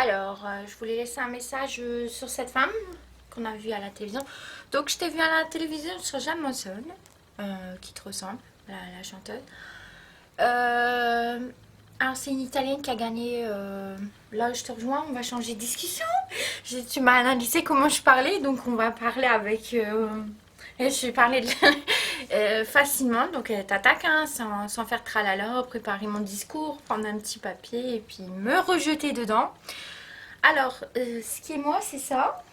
Alors, je voulais laisser un message sur cette femme qu'on a vue à la télévision. Donc, je t'ai vue à la télévision sur Jam Monson, qui te ressemble, la chanteuse. Euh, alors, c'est une Italienne qui a gagné. Là, je te rejoins, on va changer de discussion. Tu m'as analysé comment je parlais, donc on va parler avec. Je vais parler facilement, donc t'attaques hein, sans faire tralala, préparer mon discours, prendre un petit papier et puis me rejeter dedans. Alors, ce qui est moi, c'est ça.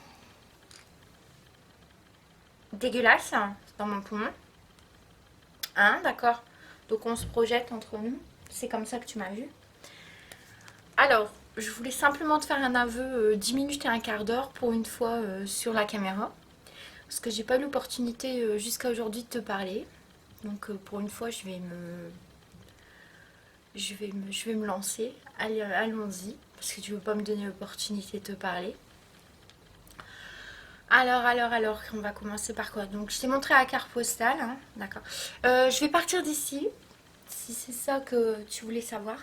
Dégueulasse, hein, dans mon poumon. Hein, d'accord. Donc on se projette entre nous. C'est comme ça que tu m'as vu. Alors, je voulais simplement te faire un aveu 10 minutes et un quart d'heure pour une fois sur la caméra. Parce que j'ai pas eu l'opportunité jusqu'à aujourd'hui de te parler. Donc pour une fois, je vais me lancer. Allez, allons-y. Parce que tu veux pas me donner l'opportunité de te parler. Alors, on va commencer par quoi? Donc, je t'ai montré la carte postale, hein, d'accord. Je vais partir d'ici, si c'est ça que tu voulais savoir.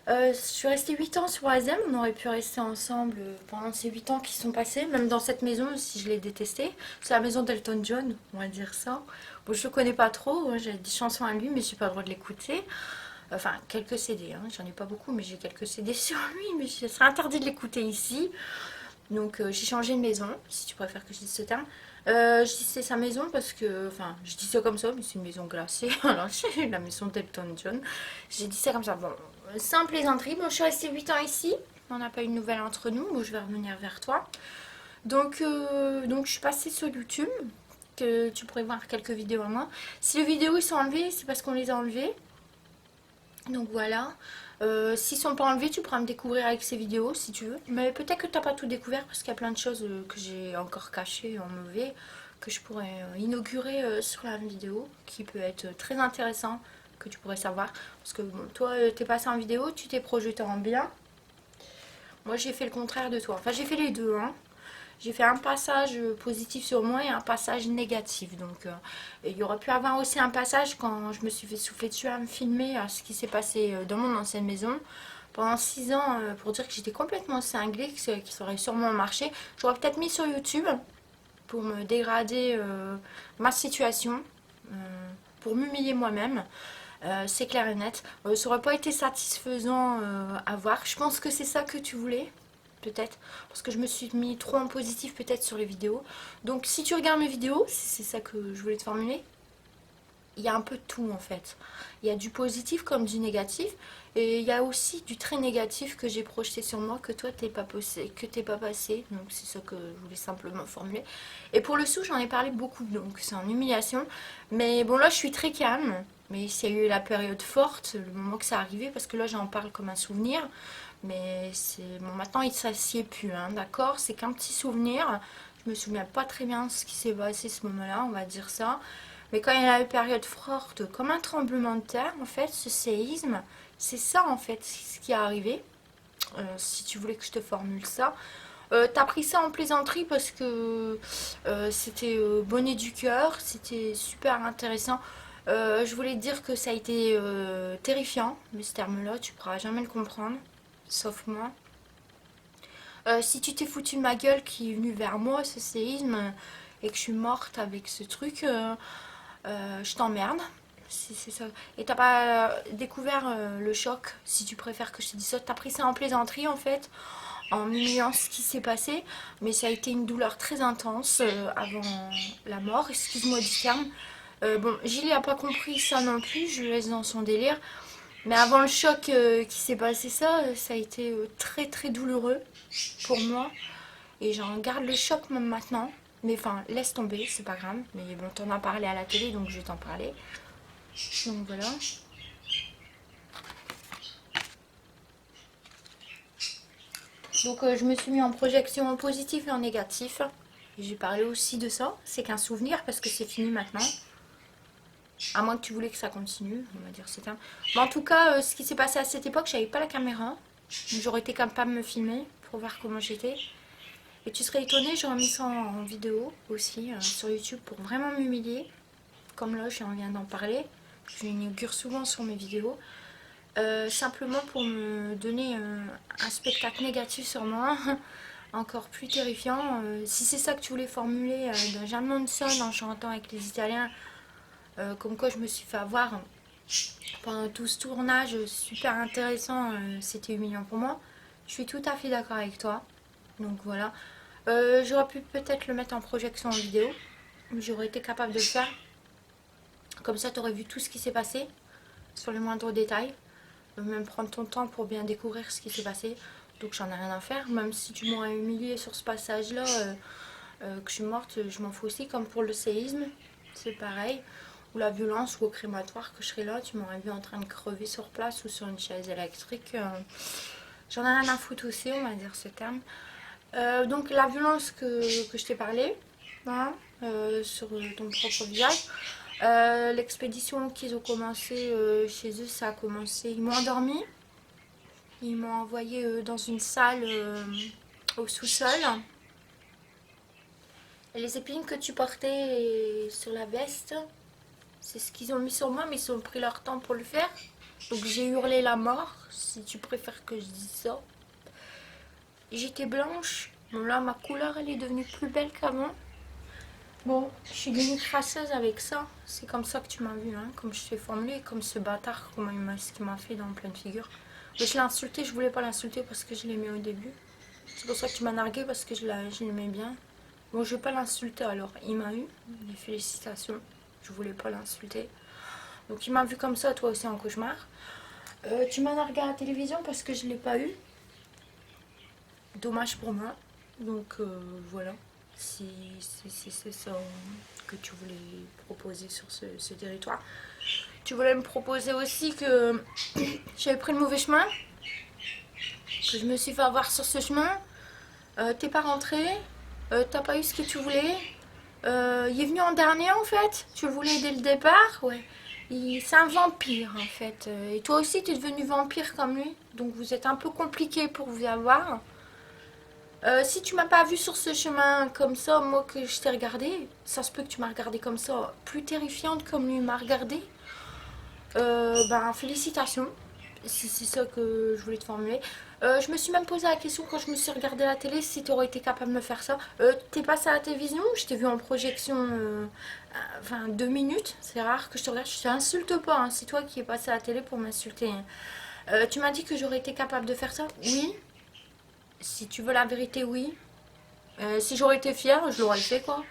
Je suis restée 8 ans sur Azem, on aurait pu rester ensemble pendant ces 8 ans qui sont passés, même dans cette maison, si je l'ai détestée. C'est la maison d'Elton John, on va dire ça. Bon, je le connais pas trop, hein, j'ai des chansons à lui, mais j'ai pas le droit de l'écouter. Enfin, quelques CD, hein, j'en ai pas beaucoup, mais j'ai quelques CD sur lui, mais ce serait interdit de l'écouter ici. Donc j'ai changé de maison, si tu préfères que je dise ce terme. Je dis c'est sa maison parce que, enfin, je dis ça comme ça, mais c'est une maison glacée. Alors c'est la maison d'Elton John. J'ai dit ça comme ça. Bon, sans plaisanterie. Bon, je suis restée 8 ans ici. On n'a pas eu de nouvelles entre nous. Bon, je vais revenir vers toi. Donc je suis passée sur YouTube. Que tu pourrais voir quelques vidéos à moi. Si les vidéos ils sont enlevées, c'est parce qu'on les a enlevées. Donc voilà. S'ils sont pas enlevés, tu pourras me découvrir avec ces vidéos si tu veux. Mais peut-être que tu n'as pas tout découvert parce qu'il y a plein de choses que j'ai encore cachées en mauvais que je pourrais inaugurer sur la vidéo qui peut être très intéressant que tu pourrais savoir. Parce que bon, toi, t'es passé en vidéo, tu t'es projeté en bien. Moi, j'ai fait le contraire de toi. Enfin, j'ai fait les deux, hein. J'ai fait un passage positif sur moi et un passage négatif. Donc, il y aurait pu avoir aussi un passage quand je me suis fait souffler dessus à me filmer ce qui s'est passé dans mon ancienne maison pendant 6 ans pour dire que j'étais complètement cinglée, que ça aurait sûrement marché. J'aurais peut-être mis sur YouTube pour me dégrader ma situation, euh, pour m'humilier moi-même. C'est clair et net. Ça aurait pas été satisfaisant à voir. Je pense que c'est ça que tu voulais peut-être, parce que je me suis mis trop en positif peut-être sur les vidéos. Donc si tu regardes mes vidéos, c'est ça que je voulais te formuler, il y a un peu de tout en fait. Il y a du positif comme du négatif, et il y a aussi du très négatif que j'ai projeté sur moi que toi t'es pas passé, que t'es pas passé. Donc c'est ça que je voulais simplement formuler. Et pour le sou, j'en ai parlé beaucoup, donc c'est en humiliation. Mais bon là, je suis très calme. Mais s'il y a eu la période forte, le moment que ça arrivait, parce que là j'en parle comme un souvenir. Mais c'est bon, maintenant il ne s'assied plus, hein, d'accord? C'est qu'un petit souvenir. Je me souviens pas très bien ce qui s'est passé ce moment-là, on va dire ça. Mais quand il y a une période forte, comme un tremblement de terre, en fait, ce séisme, c'est ça en fait ce qui est arrivé. Si tu voulais que je te formule ça. T'as pris ça en plaisanterie parce que c'était bonnet du cœur, c'était super intéressant. Je voulais te dire que ça a été terrifiant, mais ce terme-là, tu pourras jamais le comprendre, sauf moi. Si tu t'es foutu de ma gueule qui est venu vers moi, ce séisme, et que je suis morte avec ce truc, je t'emmerde. C'est ça. Et t'as pas découvert le choc, si tu préfères que je te dise ça. T'as pris ça en plaisanterie en fait, en humiliant ce qui s'est passé, mais ça a été une douleur très intense avant la mort, excuse-moi du terme. Bon, Gilles a pas compris ça non plus, je le laisse dans son délire. Mais avant le choc qui s'est passé ça, ça a été très très douloureux pour moi. Et j'en garde le choc même maintenant. Mais enfin, laisse tomber, c'est pas grave. Mais bon, t'en as parlé à la télé, donc je vais t'en parler. Donc voilà. Donc je me suis mis en projection en positif et en négatif. Et j'ai parlé aussi de ça. C'est qu'un souvenir parce que c'est fini maintenant. À moins que tu voulais que ça continue, on va dire c'est un. Mais en tout cas, ce qui s'est passé à cette époque, j'avais pas la caméra. J'aurais été capable de me filmer pour voir comment j'étais. Et tu serais étonné, j'aurais mis ça en vidéo aussi sur YouTube pour vraiment m'humilier. Comme là, je viens d'en parler. Je l'inaugure souvent sur mes vidéos. simplement pour me donner un spectacle négatif sur moi, encore plus terrifiant. Si c'est ça que tu voulais formuler dans Jam Monson en chantant avec les Italiens, comme quoi je me suis fait avoir pendant tout ce tournage super intéressant, c'était humiliant pour moi. Je suis tout à fait d'accord avec toi. Donc voilà. J'aurais pu peut-être le mettre en projection en vidéo. J'aurais été capable de le faire. Comme ça, tu aurais vu tout ce qui s'est passé sur les moindres détails. Même prendre ton temps pour bien découvrir ce qui s'est passé. Donc j'en ai rien à faire. Même si tu m'aurais humilié sur ce passage-là, que je suis morte, je m'en fous aussi. Comme pour le séisme, c'est pareil. Ou la violence ou au crématoire, que je serais là, tu m'aurais vu en train de crever sur place ou sur une chaise électrique. J'en ai rien à foutre aussi, on va dire ce terme. Donc la violence que je t'ai parlé, hein, sur ton propre visage. L'expédition qu'ils ont commencé chez eux, ça a commencé. Ils m'ont endormi. Ils m'ont envoyé dans une salle au sous-sol. Et les épines que tu portais sur la veste, c'est ce qu'ils ont mis sur moi, mais ils ont pris leur temps pour le faire. Donc j'ai hurlé la mort, si tu préfères que je dise ça. J'étais blanche. Bon là, ma couleur, elle est devenue plus belle qu'avant. Bon, je suis devenue crasseuse avec ça. C'est comme ça que tu m'as vu, hein, comme je t'ai formulé, comme ce bâtard, ce qu'il m'a fait dans pleine figure. Mais je l'ai insulté, je voulais pas l'insulter parce que je l'aimais au début. C'est pour ça que tu m'as nargué parce que je l'aimais bien. Bon, je vais pas l'insulter alors. Il m'a eu, les félicitations. Je voulais pas l'insulter. Donc il m'a vu comme ça, toi aussi en cauchemar. Tu m'as nargué à la télévision parce que je l'ai pas eu. Dommage pour moi. Donc voilà. Si c'est ça que tu voulais proposer sur ce territoire. Tu voulais me proposer aussi que j'avais pris le mauvais chemin, que je me suis fait avoir sur ce chemin. T'es pas rentré, t'as pas eu ce que tu voulais. Il est venu en dernier en fait. Tu le voulais dès le départ, ouais. C'est un vampire en fait. Et toi aussi t'es devenu vampire comme lui. Donc vous êtes un peu compliqué pour vous avoir. Si tu m'as pas vu sur ce chemin comme ça, moi que je t'ai regardé, ça se peut que tu m'as regardé comme ça, plus terrifiante comme lui m'a regardé. Ben félicitations, si c'est ça que je voulais te formuler. Je me suis même posé la question quand je me suis regardé la télé si tu aurais été capable de me faire ça. T'es passé à la télévision, je t'ai vu en projection, enfin 2 minutes, c'est rare que je te regarde, je t'insulte pas, hein, c'est toi qui es passé à la télé pour m'insulter. Tu m'as dit que j'aurais été capable de faire ça, oui. Si tu veux la vérité, oui. Si j'aurais été fière, je l'aurais fait quoi.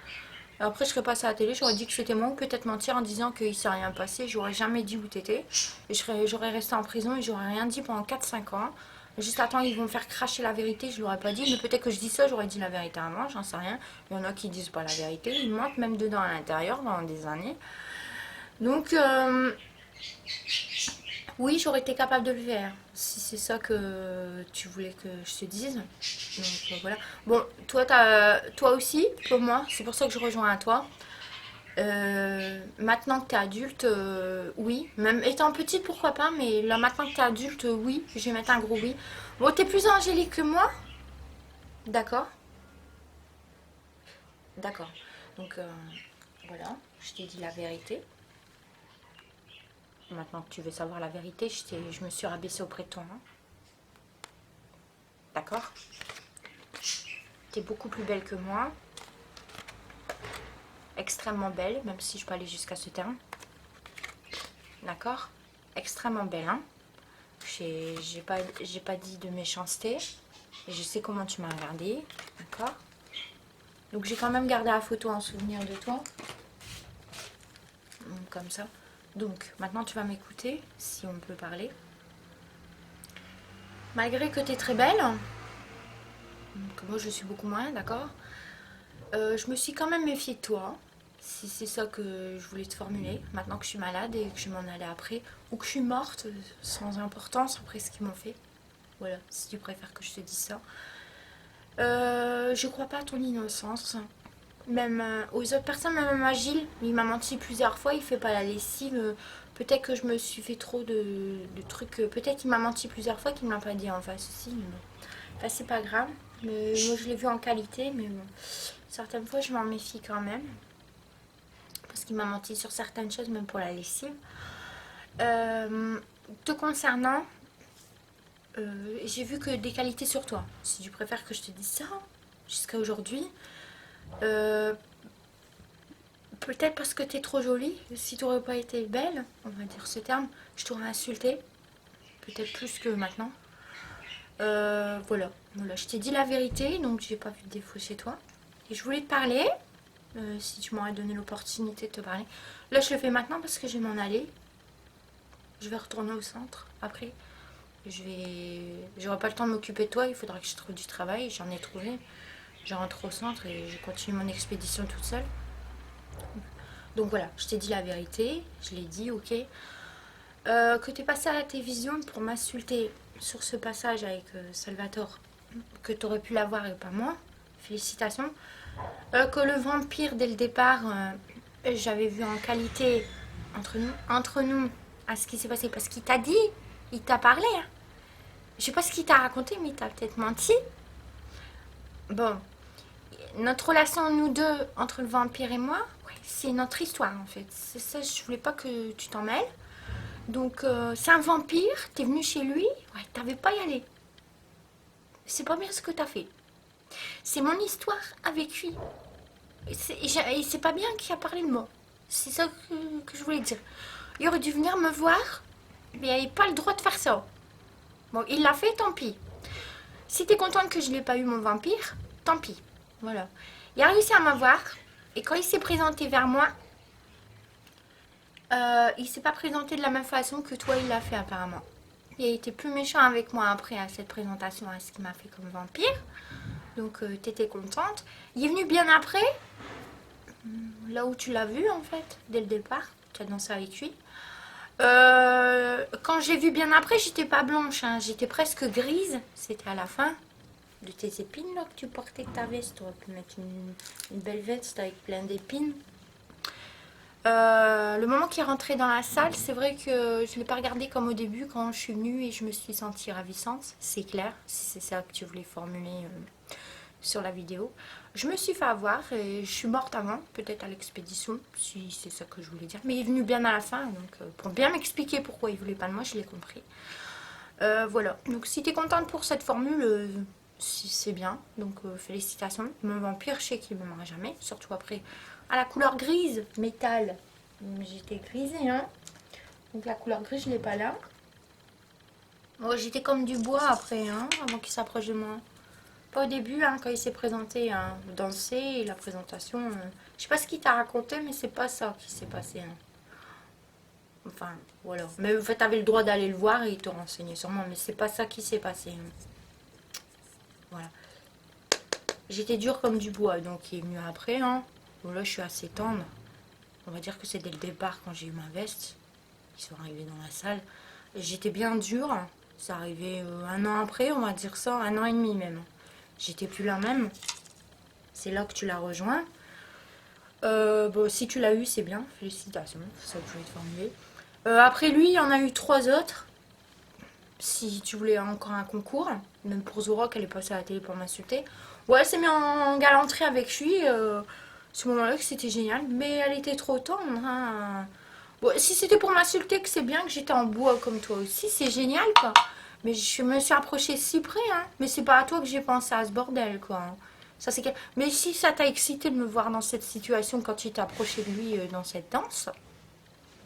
Après, je serais passée à la télé, j'aurais dit que c'était moi, ou peut-être mentir en disant qu'il s'est rien passé. J'aurais jamais dit où t'étais. Et j'aurais resté en prison et j'aurais rien dit pendant 4 5 ans. Juste attends, ils vont me faire cracher la vérité, je l'aurais pas dit. Mais peut-être que je dis ça, j'aurais dit la vérité avant, j'en sais rien. Il y en a qui disent pas la vérité, ils mentent même dedans à l'intérieur pendant des années. Donc, oui, j'aurais été capable de le faire, si c'est ça que tu voulais que je te dise. Donc voilà. Bon, toi aussi, comme moi, c'est pour ça que je rejoins à toi. Maintenant que t'es adulte, oui. Même étant petite, pourquoi pas, mais là maintenant que t'es adulte, oui. Je vais mettre un gros oui. Bon, t'es plus angélique que moi. D'accord. D'accord. Donc voilà, je t'ai dit la vérité. Maintenant que tu veux savoir la vérité, je me suis rabaissée auprès de toi. Hein. D'accord. T'es beaucoup plus belle que moi. Extrêmement belle, même si je peux aller jusqu'à ce terme. D'accord. Extrêmement belle, hein. J'ai pas dit de méchanceté. Et je sais comment tu m'as regardé. D'accord. Donc j'ai quand même gardé la photo en souvenir de toi. Comme ça. Donc maintenant tu vas m'écouter, si on peut parler. Malgré que tu es très belle, que moi je suis beaucoup moins, d'accord, je me suis quand même méfiée de toi. Si c'est ça que je voulais te formuler. Maintenant que je suis malade et que je m'en allais après. Ou que je suis morte, sans importance après ce qu'ils m'ont fait. Voilà, si tu préfères que je te dise ça. Je crois pas à ton innocence. Même aux autres personnes, même à Gilles, il m'a menti plusieurs fois, il fait pas la lessive. Peut-être que je me suis fait trop de trucs. Peut-être qu'il m'a menti plusieurs fois qu'il me l'a pas dit en face aussi. Mais bon. Enfin, c'est pas grave. Mais moi, je l'ai vu en qualité, mais bon. Certaines fois, je m'en méfie quand même. Parce qu'il m'a menti sur certaines choses, même pour la lessive. te concernant, j'ai vu que des qualités sur toi. Si tu préfères que je te dise ça, jusqu'à aujourd'hui, euh, peut-être parce que t'es trop jolie. Si tu n'aurais pas été belle, on va dire ce terme, je t'aurais insulté. Peut-être plus que maintenant. Voilà. Je t'ai dit la vérité, donc j'ai pas vu de défaut chez toi. Et je voulais te parler, si tu m'aurais donné l'opportunité de te parler. Là, je le fais maintenant parce que je vais m'en aller. Je vais retourner au centre après. J'aurai pas le temps de m'occuper de toi, il faudra que je trouve du travail. J'en ai trouvé. Je rentre au centre et je continue mon expédition toute seule. Donc voilà, je t'ai dit la vérité, je l'ai dit, ok. Que tu es passé à la télévision pour m'insulter sur ce passage avec Salvatore, que tu aurais pu l'avoir et pas moi, félicitations. Que le vampire, dès le départ, j'avais vu en qualité entre nous, à ce qui s'est passé, parce qu'il t'a dit, il t'a parlé. Hein. Je sais pas ce qu'il t'a raconté, mais il t'a peut-être menti. Bon, notre relation, nous deux, entre le vampire et moi, ouais, c'est notre histoire en fait. C'est ça, je voulais pas que tu t'en mêles. Donc, c'est un vampire, t'es venu chez lui, ouais, t'avais pas y aller. C'est pas bien ce que t'as fait. C'est mon histoire avec lui. Et c'est pas bien qu'il a parlé de moi. C'est ça que je voulais dire. Il aurait dû venir me voir, mais il n'avait pas le droit de faire ça. Bon, il l'a fait, tant pis. Si t'es contente que je n'ai pas eu mon vampire, tant pis. Voilà. Il a réussi à m'avoir, et quand il s'est présenté vers moi, il s'est pas présenté de la même façon que toi il l'a fait apparemment. Il a été plus méchant avec moi après à cette présentation, à ce qu'il m'a fait comme vampire. Donc t'étais contente. Il est venu bien après, là où tu l'as vu en fait, dès le départ. Tu as dansé avec lui. Quand j'ai vu bien après, j'étais pas blanche, hein, j'étais presque grise. C'était à la fin de tes épines là que tu portais ta veste. Tu aurais pu mettre une belle veste avec plein d'épines. Le moment qu'il est rentré dans la salle, c'est vrai que je ne l'ai pas regardé comme au début quand je suis venue et je me suis sentie ravissante. C'est clair, si c'est ça que tu voulais formuler sur la vidéo. Je me suis fait avoir et je suis morte avant, peut-être à l'expédition, si c'est ça que je voulais dire. Mais il est venu bien à la fin, donc pour bien m'expliquer pourquoi il voulait pas de moi, je l'ai compris. Voilà, donc si tu es contente pour cette formule, si c'est bien, donc félicitations. Mon vampire, je sais qu'il ne m'aimera jamais, surtout après à la couleur grise, métal. J'étais grisée, hein. Donc la couleur grise, je l'ai pas là. Oh, j'étais comme du bois après, hein, avant qu'il s'approche de moi. Pas au début, hein, quand il s'est présenté, hein, danser et la présentation. Je sais pas ce qu'il t'a raconté, mais c'est pas ça qui s'est passé. Hein. Enfin, voilà. Mais en fait, t'avais le droit d'aller le voir et il te renseignait sur moi, mais c'est pas ça qui s'est passé. Hein. Voilà. J'étais dure comme du bois, donc il est venu après. Hein. Bon, là, je suis assez tendre. On va dire que c'est dès le départ quand j'ai eu ma veste. Ils sont arrivés dans la salle. J'étais bien dure. C'est arrivé un an après, on va dire ça, un an et demi même. J'étais plus là même. C'est là que tu l'as rejoint. Bon, si tu l'as eu, c'est bien. Félicitations. C'est ça que je voulais te formuler. Après lui, il y en a eu 3 autres. Si tu voulais encore un concours, même pour Zora, qu'elle est passée à la télé pour m'insulter. Ouais, elle s'est mise en galanterie avec lui. Ce moment-là, que c'était génial. Mais elle était trop tendre. Hein. Bon, si c'était pour m'insulter, que c'est bien que j'étais en bois comme toi aussi, c'est génial, quoi. Mais je me suis approchée si près, hein. Mais c'est pas à toi que j'ai pensé à ce bordel, quoi. Ça, c'est que... Mais si ça t'a excité de me voir dans cette situation quand tu t'es approché de lui dans cette danse,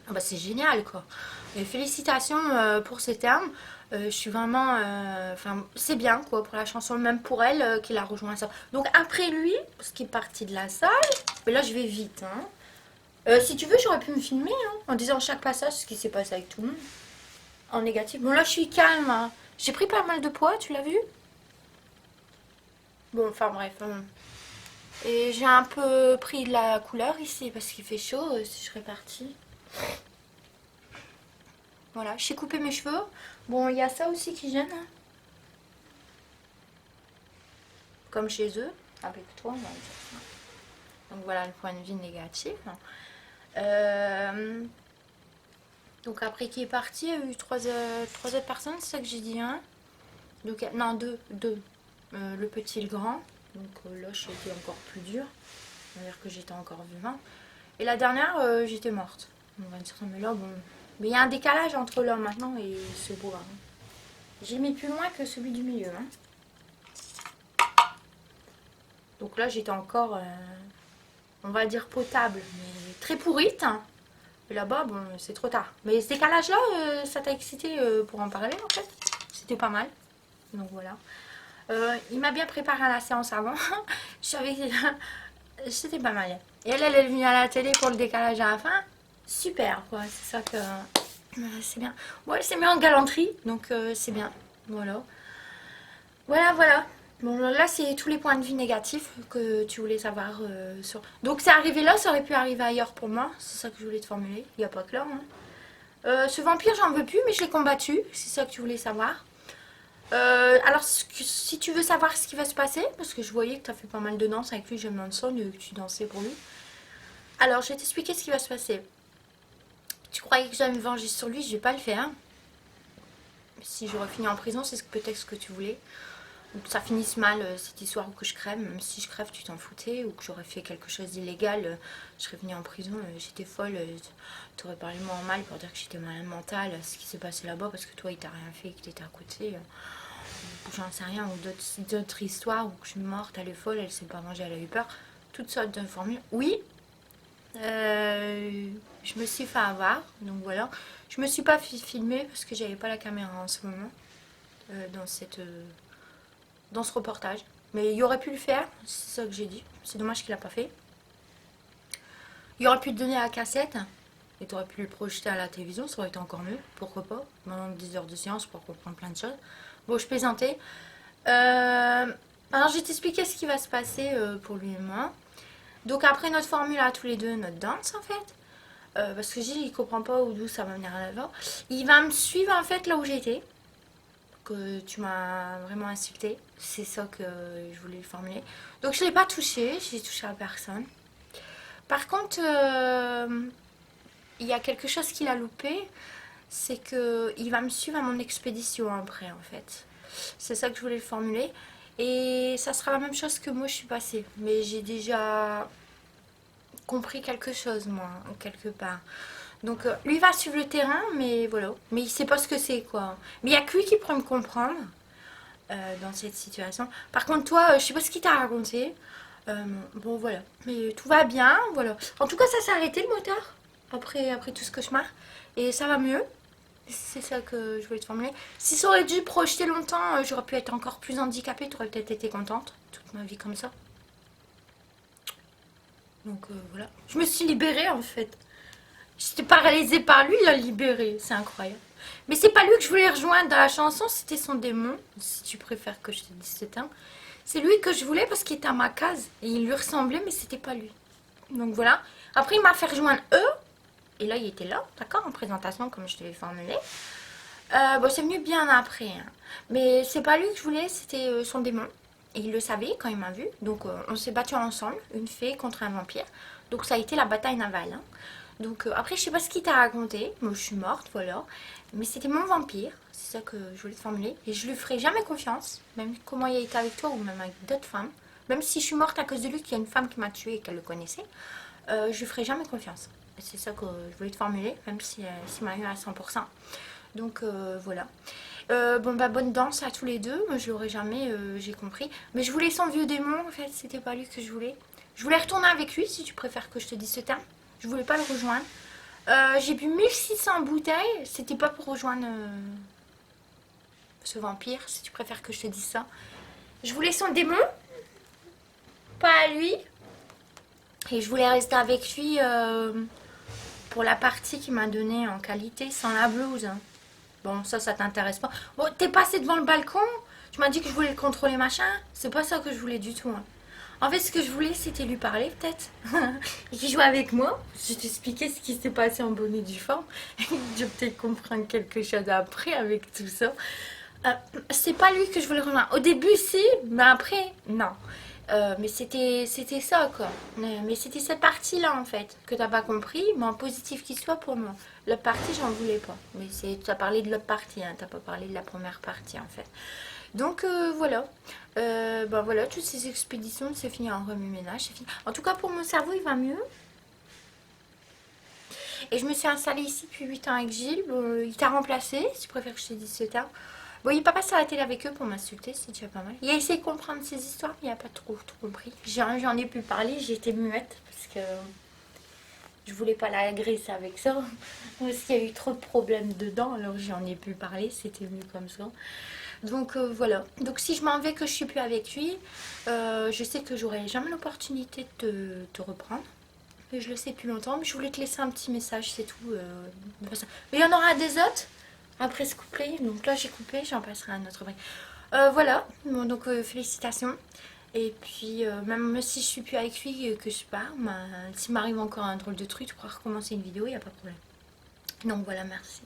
ah bah c'est génial, quoi. Et félicitations pour ces termes. Je suis vraiment... Enfin, c'est bien, quoi, pour la chanson, même pour elle, qu'il a rejoint ça. Donc après lui, parce qu'il est parti de la salle, mais là je vais vite, hein. Si tu veux, j'aurais pu me filmer hein, en disant chaque passage ce qui s'est passé avec tout le monde. En négatif. Bon, là, je suis calme. Hein. J'ai pris pas mal de poids, tu l'as vu? Bon, enfin bref. Et j'ai un peu pris de la couleur ici parce qu'il fait chaud. Si je serais partie. Voilà, j'ai coupé mes cheveux. Bon, il y a ça aussi qui gêne. Hein. Comme chez eux. Avec toi, on va dire. Donc voilà le point de vue négatif. Donc après qui est parti, il y a eu trois autres personnes, c'est ça que j'ai dit, hein. Donc, non, deux. Le petit et le grand. Donc là, j'étais encore plus dure. On va dire que j'étais encore vivante. Et la dernière, j'étais morte. On va dire ça, mais là, bon, Mais il y a un décalage entre là maintenant et ce bois. Hein. J'ai mis plus loin que celui du milieu. Hein. Donc là, j'étais encore, on va dire, potable, mais très pourrite. Hein. Et là-bas, bon, c'est trop tard. Mais ce décalage-là, ça t'a excité pour en parler, en fait. C'était pas mal. Donc voilà. Il m'a bien préparé à la séance avant. Je savais que c'était pas mal. Et elle est venue à la télé pour le décalage à la fin. Super, quoi. C'est ça que... c'est bien. Bon, elle s'est mise en galanterie, donc c'est bien. Voilà. Voilà, voilà. Bon, là, c'est tous les points de vue négatifs que tu voulais savoir sur... Donc, c'est arrivé là, ça aurait pu arriver ailleurs pour moi. C'est ça que je voulais te formuler. Il n'y a pas que là. Hein. Ce vampire, j'en veux plus, mais je l'ai combattu. C'est ça que tu voulais savoir. Alors, si tu veux savoir ce qui va se passer, parce que je voyais que tu as fait pas mal de danse avec lui, j'aime dans le son, que tu dansais pour lui. Alors, je vais t'expliquer ce qui va se passer. Tu croyais que j'allais me venger sur lui, je vais pas le faire. Si j'aurais fini en prison, c'est peut-être ce que tu voulais. Ou que ça finisse mal cette histoire ou que je crève, même si je crève tu t'en foutais, ou que j'aurais fait quelque chose d'illégal, je serais venue en prison, j'étais folle, t'aurais parlé de moi en mal pour dire que j'étais malade mentale, ce qui s'est passé là-bas parce que toi il t'a rien fait, que t'étais à côté, j'en sais rien, ou d'autres histoires où je suis morte, elle est folle, elle s'est pas mangée, elle a eu peur, toutes sortes de formules. Oui, je me suis fait avoir, donc voilà, je me suis pas filmée parce que j'avais pas la caméra en ce moment dans ce reportage. Mais il aurait pu le faire, c'est ça que j'ai dit. C'est dommage qu'il l'a pas fait. Il aurait pu te donner la cassette et tu aurais pu le projeter à la télévision, ça aurait été encore mieux. Pourquoi pas? Pendant 10 heures de séance pour comprendre plein de choses. Bon, je plaisantais. Alors, je vais t'expliquer ce qui va se passer pour lui et moi. Donc, après notre formule à tous les deux, notre danse en fait. Parce que Gilles, il comprend pas d'où ça va venir à l'avant. Il va me suivre en fait là où j'étais. Que tu m'as vraiment insulté. C'est ça que je voulais formuler. Donc je ne l'ai pas touché, j'ai touché à personne. Par contre, il y a quelque chose qu'il a loupé, c'est qu'il va me suivre à mon expédition après en fait. C'est ça que je voulais formuler. Et ça sera la même chose que moi je suis passée. Mais j'ai déjà compris quelque chose moi, quelque part. Donc lui va suivre le terrain, mais voilà. Mais il sait pas ce que c'est quoi. Mais il y a que lui qui pourrait me comprendre dans cette situation. Par contre toi, je sais pas ce qu'il t'a raconté. Bon voilà. Mais tout va bien, voilà. En tout cas ça s'est arrêté le moteur. Après tout ce cauchemar. Et ça va mieux. C'est ça que je voulais te formuler. Si ça aurait dû projeter longtemps, j'aurais pu être encore plus handicapée. Tu aurais peut-être été contente. Toute ma vie comme ça. Donc voilà. Je me suis libérée en fait. J'étais paralysée par lui, il l'a libéré. C'est incroyable. Mais c'est pas lui que je voulais rejoindre dans la chanson, c'était son démon. Si tu préfères que je te dise c'est un. C'est lui que je voulais parce qu'il était à ma case. Et il lui ressemblait, mais c'était pas lui. Donc voilà. Après, il m'a fait rejoindre eux. Et là, il était là, d'accord, en présentation, comme je te l'ai formulé. Bon, c'est venu bien après. Hein. Mais c'est pas lui que je voulais, c'était son démon. Et il le savait quand il m'a vu. Donc on s'est battu ensemble, une fée contre un vampire. Donc ça a été la bataille navale. Hein. Donc après, je sais pas ce qu'il t'a raconté. Moi, je suis morte, voilà. Mais c'était mon vampire. C'est ça que je voulais te formuler. Et je lui ferai jamais confiance. Même comment il a été avec toi ou même avec d'autres femmes. Même si je suis morte à cause de lui, qu'il y a une femme qui m'a tuée et qu'elle le connaissait. Je lui ferai jamais confiance. C'est ça que je voulais te formuler. Même si s'il m'a eu à 100%. Donc voilà. Bon bah bonne danse à tous les deux. Moi je l'aurais jamais, j'ai compris. Mais je voulais son vieux démon en fait. C'était pas lui que je voulais. Je voulais retourner avec lui si tu préfères que je te dise ce terme. Je voulais pas le rejoindre. J'ai bu 1600 bouteilles. C'était pas pour rejoindre ce vampire, si tu préfères que je te dise ça. Je voulais son démon, pas à lui. Et je voulais rester avec lui pour la partie qu'il m'a donnée en qualité, sans la blouse. Bon, ça t'intéresse pas. Bon, t'es passé devant le balcon. Tu m'as dit que je voulais le contrôler, machin. C'est pas ça que je voulais du tout. Hein. En fait, ce que je voulais, c'était lui parler, peut-être. Et qu'il joue avec moi. Je t'expliquais ce qui s'est passé en bonne et due forme. Je vais peut-être comprendre quelque chose après avec tout ça. C'est pas lui que je voulais rejoindre. Au début, si, mais après, non. Mais c'était ça, quoi. Mais c'était cette partie-là, en fait, que t'as pas compris, mais en positif qu'il soit pour moi. L'autre partie, j'en voulais pas. Mais tu as parlé de l'autre partie, hein. T'as pas parlé de la première partie, en fait. Donc voilà. Ben voilà, toutes ces expéditions, c'est fini en remue-ménage, c'est fini. En tout cas, pour mon cerveau, il va mieux. Et je me suis installée ici depuis 8 ans avec Gilles. Il t'a remplacé, si tu préfères que je te dise ce terme. Bon, il n'est pas passé à la télé avec eux pour m'insulter, c'est déjà pas mal. Il a essayé de comprendre ces histoires, mais il n'a pas trop compris. J'en ai pu parler, j'étais muette parce que je voulais pas l'agresser avec ça. Parce qu'il y a eu trop de problèmes dedans, alors j'en ai pu parler, c'était mieux comme ça. Donc voilà. Donc si je m'en vais, que je suis plus avec lui, je sais que j'aurai jamais l'opportunité de te reprendre. Mais je le sais depuis longtemps. Mais je voulais te laisser un petit message, c'est tout. Mais il y en aura des autres après ce couplet. Donc là j'ai coupé, j'en passerai un autre. Voilà. Bon, donc félicitations. Et puis même si je suis plus avec lui, que je pars, bah, s'il m'arrive encore un drôle de truc, tu pourras recommencer une vidéo, il n'y a pas de problème. Donc voilà, merci.